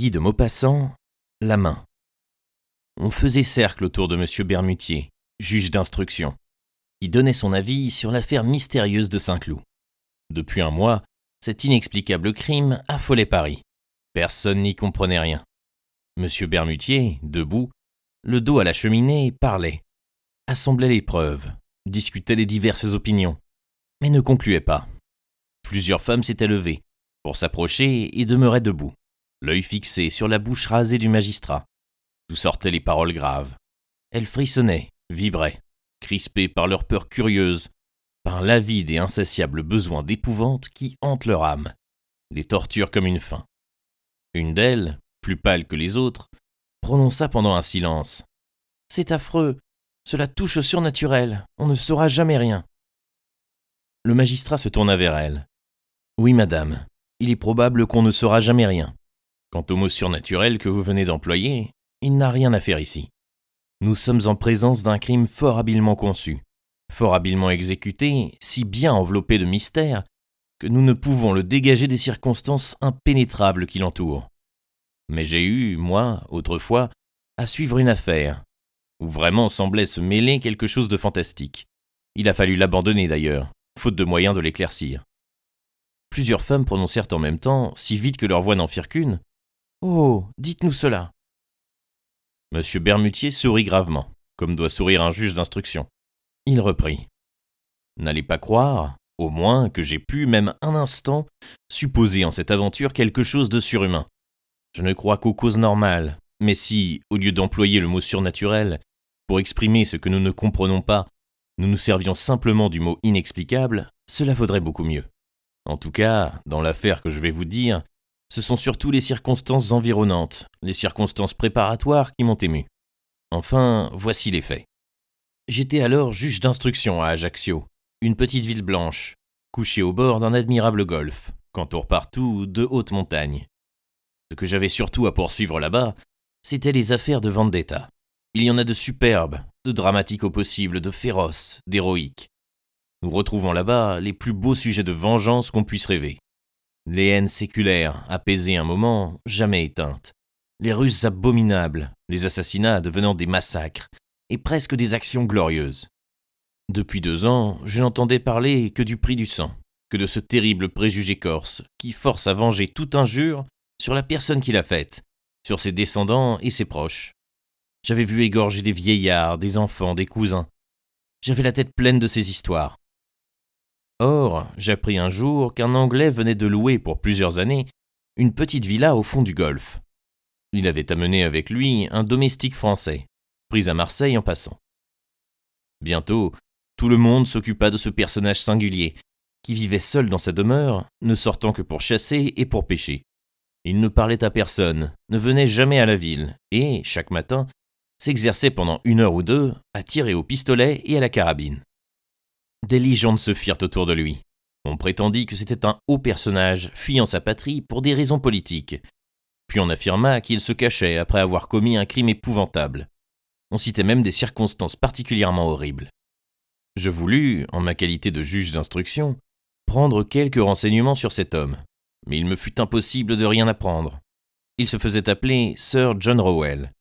Guy de Maupassant, la main. On faisait cercle autour de M. Bermutier, juge d'instruction, qui donnait son avis sur l'affaire mystérieuse de Saint-Cloud. Depuis un mois, cet inexplicable crime affolait Paris. Personne n'y comprenait rien. M. Bermutier, debout, le dos à la cheminée, parlait, assemblait les preuves, discutait les diverses opinions, mais ne concluait pas. Plusieurs femmes s'étaient levées pour s'approcher et demeuraient debout, l'œil fixé sur la bouche rasée du magistrat, d'où sortaient les paroles graves. Elles frissonnaient, vibraient, crispées par leur peur curieuse, par l'avide et insatiable besoin d'épouvante qui hante leur âme, les torture comme une faim. Une d'elles, plus pâle que les autres, prononça pendant un silence. « C'est affreux, cela touche au surnaturel, on ne saura jamais rien. » Le magistrat se tourna vers elle. « Oui, madame, il est probable qu'on ne saura jamais rien. Quant au mot surnaturel que vous venez d'employer, il n'a rien à faire ici. Nous sommes en présence d'un crime fort habilement conçu, fort habilement exécuté, si bien enveloppé de mystère, que nous ne pouvons le dégager des circonstances impénétrables qui l'entourent. Mais j'ai eu, moi, autrefois, à suivre une affaire, où vraiment semblait se mêler quelque chose de fantastique. Il a fallu l'abandonner d'ailleurs, faute de moyens de l'éclaircir. » Plusieurs femmes prononcèrent en même temps, si vite que leurs voix n'en firent qu'une. « Oh, dites-nous cela !» M. Bermutier sourit gravement, comme doit sourire un juge d'instruction. Il reprit. « N'allez pas croire, au moins, que j'ai pu, même un instant, supposer en cette aventure quelque chose de surhumain. Je ne crois qu'aux causes normales, mais si, au lieu d'employer le mot surnaturel, pour exprimer ce que nous ne comprenons pas, nous nous servions simplement du mot inexplicable, cela vaudrait beaucoup mieux. En tout cas, dans l'affaire que je vais vous dire, ce sont surtout les circonstances environnantes, les circonstances préparatoires qui m'ont ému. Enfin, voici les faits. J'étais alors juge d'instruction à Ajaccio, une petite ville blanche, couchée au bord d'un admirable golfe, qu'entourent partout de hautes montagnes. Ce que j'avais surtout à poursuivre là-bas, c'étaient les affaires de vendetta. Il y en a de superbes, de dramatiques au possible, de féroces, d'héroïques. Nous retrouvons là-bas les plus beaux sujets de vengeance qu'on puisse rêver. Les haines séculaires, apaisées un moment, jamais éteintes. Les ruses abominables, les assassinats devenant des massacres, et presque des actions glorieuses. Depuis 2 ans, je n'entendais parler que du prix du sang, que de ce terrible préjugé corse, qui force à venger toute injure sur la personne qui l'a faite, sur ses descendants et ses proches. J'avais vu égorger des vieillards, des enfants, des cousins. J'avais la tête pleine de ces histoires. Or, j'appris un jour qu'un Anglais venait de louer pour plusieurs années une petite villa au fond du golfe. Il avait amené avec lui un domestique français, pris à Marseille en passant. Bientôt, tout le monde s'occupa de ce personnage singulier, qui vivait seul dans sa demeure, ne sortant que pour chasser et pour pêcher. Il ne parlait à personne, ne venait jamais à la ville, et, chaque matin, s'exerçait pendant 1 heure ou 2 à tirer au pistolet et à la carabine. Des légendes se firent autour de lui. On prétendit que c'était un haut personnage fuyant sa patrie pour des raisons politiques. Puis on affirma qu'il se cachait après avoir commis un crime épouvantable. On citait même des circonstances particulièrement horribles. Je voulus, en ma qualité de juge d'instruction, prendre quelques renseignements sur cet homme, mais il me fut impossible de rien apprendre. Il se faisait appeler Sir John Rowell.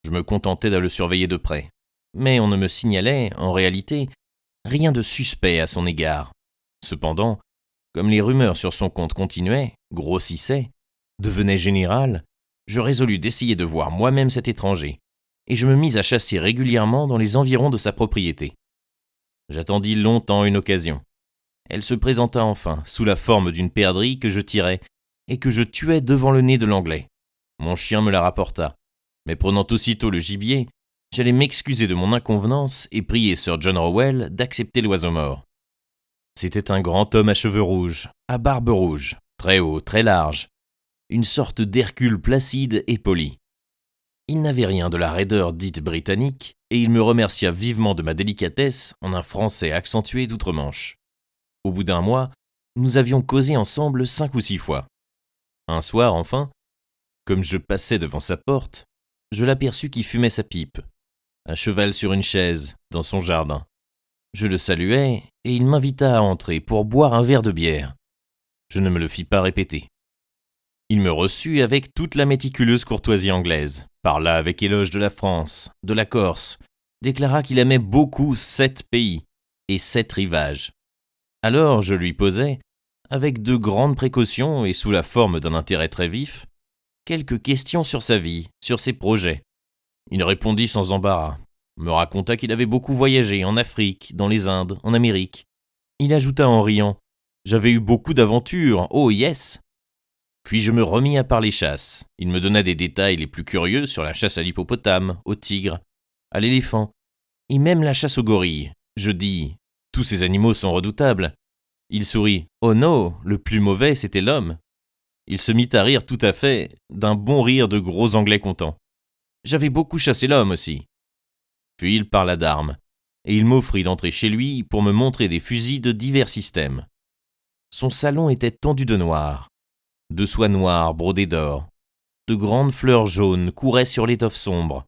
Je me contentais de le surveiller de près, mais on ne me signalait, en réalité, rien de suspect à son égard. Cependant, comme les rumeurs sur son compte continuaient, grossissaient, devenaient générales, je résolus d'essayer de voir moi-même cet étranger, et je me mis à chasser régulièrement dans les environs de sa propriété. J'attendis longtemps une occasion. Elle se présenta enfin, sous la forme d'une perdrix que je tirais, et que je tuai devant le nez de l'Anglais. Mon chien me la rapporta, mais prenant aussitôt le gibier, j'allais m'excuser de mon inconvenance et prier Sir John Rowell d'accepter l'oiseau mort. C'était un grand homme à cheveux rouges, à barbe rouge, très haut, très large, une sorte d'Hercule placide et poli. Il n'avait rien de la raideur dite britannique, et il me remercia vivement de ma délicatesse en un français accentué d'outre-Manche. Au bout d'1 mois, nous avions causé ensemble 5 ou 6 fois. Un soir, enfin, comme je passais devant sa porte, je l'aperçus qui fumait sa pipe, à cheval sur une chaise, dans son jardin. Je le saluai, et il m'invita à entrer pour boire un verre de bière. Je ne me le fis pas répéter. Il me reçut avec toute la méticuleuse courtoisie anglaise, parla avec éloge de la France, de la Corse, déclara qu'il aimait beaucoup 7 pays et 7 rivages. Alors je lui posai, avec de grandes précautions et sous la forme d'un intérêt très vif, quelques questions sur sa vie, sur ses projets. Il répondit sans embarras, me raconta qu'il avait beaucoup voyagé en Afrique, dans les Indes, en Amérique. Il ajouta en riant, « J'avais eu beaucoup d'aventures, oh yes !» Puis je me remis à parler chasse. Il me donna des détails les plus curieux sur la chasse à l'hippopotame, au tigre, à l'éléphant, et même la chasse aux gorilles. Je dis, « Tous ces animaux sont redoutables. » Il sourit, « Oh non, le plus mauvais, c'était l'homme. » Il se mit à rire tout à fait, d'un bon rire de gros Anglais contents. J'avais beaucoup chassé l'homme aussi. Puis il parla d'armes, et il m'offrit d'entrer chez lui pour me montrer des fusils de divers systèmes. Son salon était tendu de noir, de soie noire brodée d'or. De grandes fleurs jaunes couraient sur l'étoffe sombre,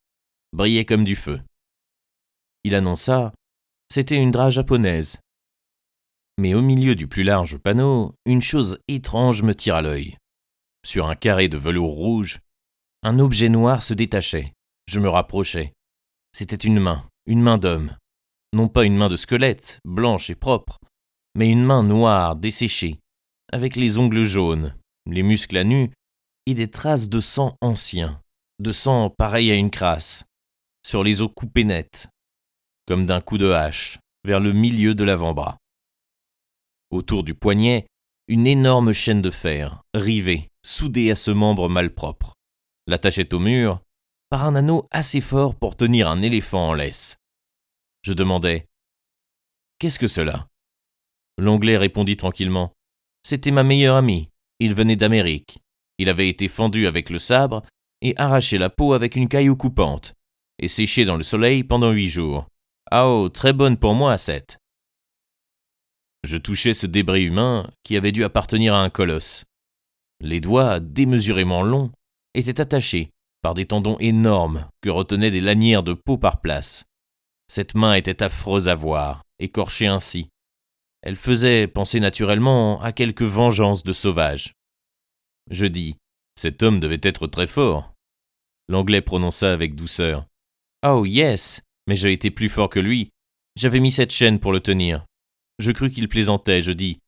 brillaient comme du feu. Il annonça, c'était une drap japonaise. Mais au milieu du plus large panneau, une chose étrange me tira l'œil. Sur un carré de velours rouge, un objet noir se détachait. Je me rapprochai. C'était une main d'homme. Non pas une main de squelette, blanche et propre, mais une main noire, desséchée, avec les ongles jaunes, les muscles à nu et des traces de sang ancien, de sang pareil à une crasse, sur les os coupés nets, comme d'un coup de hache, vers le milieu de l'avant-bras. Autour du poignet, une énorme chaîne de fer, rivée, soudée à ce membre malpropre, l'attachait au mur par un anneau assez fort pour tenir un éléphant en laisse. Je demandai « Qu'est-ce que cela ?» L'Anglais répondit tranquillement « C'était ma meilleure amie, il venait d'Amérique. Il avait été fendu avec le sabre et arraché la peau avec une caillou coupante, et séché dans le soleil pendant 8 jours. Ah oh, très bonne pour moi, cette. » Je touchai ce débris humain qui avait dû appartenir à un colosse. Les doigts, démesurément longs, étaient attachés par des tendons énormes que retenaient des lanières de peau par place. Cette main était affreuse à voir, écorchée ainsi. Elle faisait penser naturellement à quelque vengeance de sauvage. Je dis, cet homme devait être très fort. L'Anglais prononça avec douceur. Oh yes, mais j'ai été plus fort que lui. J'avais mis cette chaîne pour le tenir. Je crus qu'il plaisantait, je dis,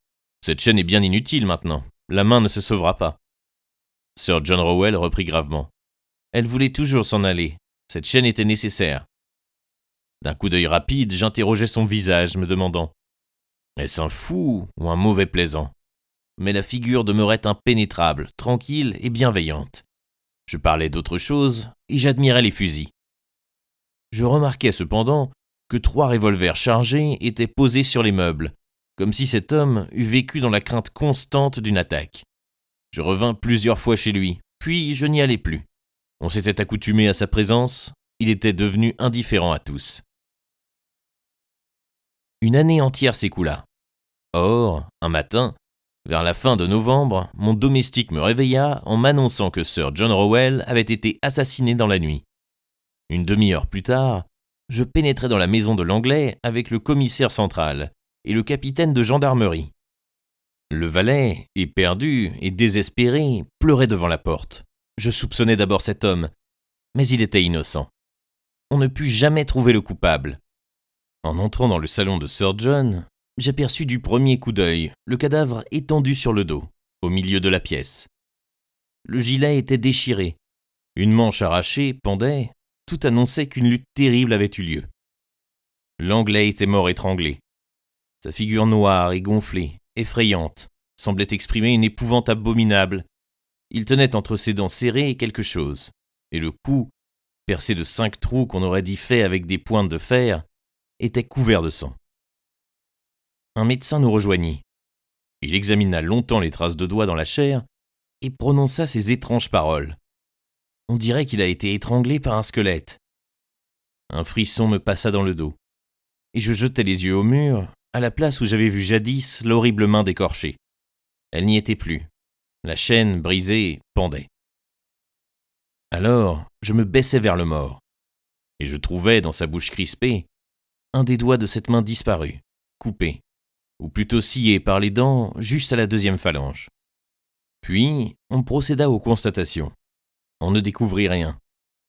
cette chaîne est bien inutile maintenant. La main ne se sauvera pas. Sir John Rowell reprit gravement. Elle voulait toujours s'en aller. Cette chaîne était nécessaire. D'un coup d'œil rapide, j'interrogeai son visage, me demandant est-ce un fou ou un mauvais plaisant? Mais la figure demeurait impénétrable, tranquille et bienveillante. Je parlais d'autre chose et j'admirais les fusils. Je remarquai cependant que 3 revolvers chargés étaient posés sur les meubles, comme si cet homme eût vécu dans la crainte constante d'une attaque. Je revins plusieurs fois chez lui, puis je n'y allai plus. On s'était accoutumé à sa présence, il était devenu indifférent à tous. Une année entière s'écoula. Or, un matin, vers la fin de novembre, mon domestique me réveilla en m'annonçant que Sir John Rowell avait été assassiné dans la nuit. Une demi-heure plus tard, je pénétrai dans la maison de l'Anglais avec le commissaire central et le capitaine de gendarmerie. Le valet, éperdu et désespéré, pleurait devant la porte. Je soupçonnais d'abord cet homme, mais il était innocent. On ne put jamais trouver le coupable. En entrant dans le salon de Sir John, j'aperçus du premier coup d'œil le cadavre étendu sur le dos, au milieu de la pièce. Le gilet était déchiré. Une manche arrachée pendait, tout annonçait qu'une lutte terrible avait eu lieu. L'Anglais était mort étranglé. Sa figure noire et gonflée, effrayante, semblait exprimer une épouvante abominable. Il tenait entre ses dents serrées quelque chose, et le cou, percé de 5 trous qu'on aurait dit faits avec des pointes de fer, était couvert de sang. Un médecin nous rejoignit. Il examina longtemps les traces de doigts dans la chair et prononça ces étranges paroles. On dirait qu'il a été étranglé par un squelette. Un frisson me passa dans le dos, et je jetai les yeux au mur, à la place où j'avais vu jadis l'horrible main décorchée. Elle n'y était plus. La chaîne, brisée, pendait. Alors, je me baissai vers le mort, et je trouvai dans sa bouche crispée un des doigts de cette main disparu, coupé, ou plutôt scié par les dents juste à la 2e phalange. Puis, on procéda aux constatations. On ne découvrit rien.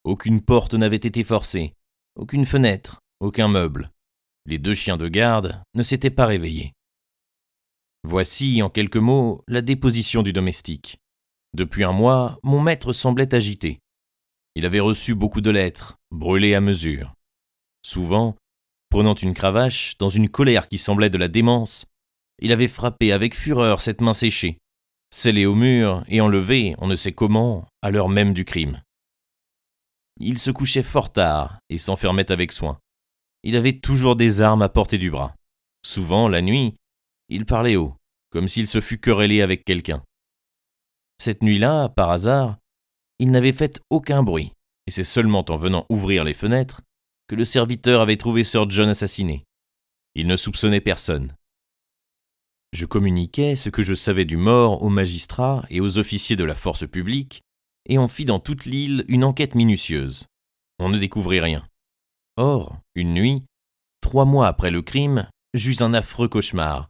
Aucune porte n'avait été forcée, aucune fenêtre, aucun meuble. Les 2 chiens de garde ne s'étaient pas réveillés. Voici, en quelques mots, la déposition du domestique. Depuis un mois, mon maître semblait agité. Il avait reçu beaucoup de lettres, brûlées à mesure. Souvent, prenant une cravache, dans une colère qui semblait de la démence, il avait frappé avec fureur cette main séchée, scellée au mur et enlevée, on ne sait comment, à l'heure même du crime. Il se couchait fort tard et s'enfermait avec soin. Il avait toujours des armes à portée du bras. Souvent, la nuit, il parlait haut, comme s'il se fût querellé avec quelqu'un. Cette nuit-là, par hasard, il n'avait fait aucun bruit, et c'est seulement en venant ouvrir les fenêtres que le serviteur avait trouvé Sir John assassiné. Il ne soupçonnait personne. Je communiquai ce que je savais du mort aux magistrats et aux officiers de la force publique, et on fit dans toute l'île une enquête minutieuse. On ne découvrit rien. Or, une nuit, 3 mois après le crime, j'eus un affreux cauchemar.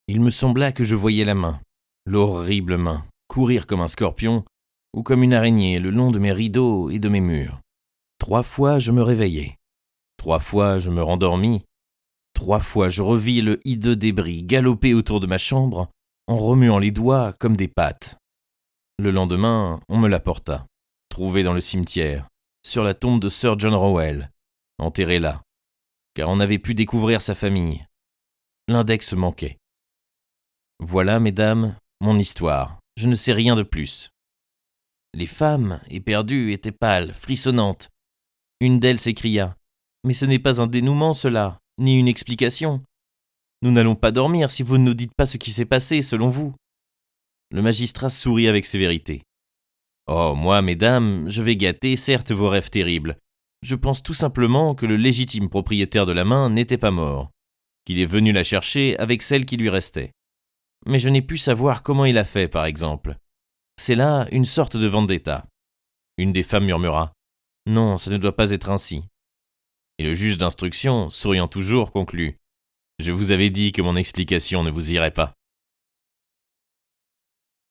Il me sembla que je voyais la main, l'horrible main, courir comme un scorpion ou comme une araignée le long de mes rideaux et de mes murs. 3 fois je me réveillai. 3 fois je me rendormis. 3 fois je revis le hideux débris galoper autour de ma chambre en remuant les doigts comme des pattes. Le lendemain, on me l'apporta, trouvé dans le cimetière, sur la tombe de Sir John Rowell, enterré là, car on avait pu découvrir sa famille. L'index manquait. Voilà, mesdames, mon histoire. Je ne sais rien de plus. Les femmes, éperdues, étaient pâles, frissonnantes. Une d'elles s'écria « Mais ce n'est pas un dénouement, cela, ni une explication. Nous n'allons pas dormir si vous ne nous dites pas ce qui s'est passé, selon vous. » Le magistrat sourit avec sévérité. « Oh, moi, mesdames, je vais gâter, certes, vos rêves terribles. Je pense tout simplement que le légitime propriétaire de la main n'était pas mort, qu'il est venu la chercher avec celle qui lui restait. Mais je n'ai pu savoir comment il a fait, par exemple. C'est là une sorte de vendetta. » Une des femmes murmura « Non, ça ne doit pas être ainsi. » Et le juge d'instruction, souriant toujours, conclut « Je vous avais dit que mon explication ne vous irait pas. »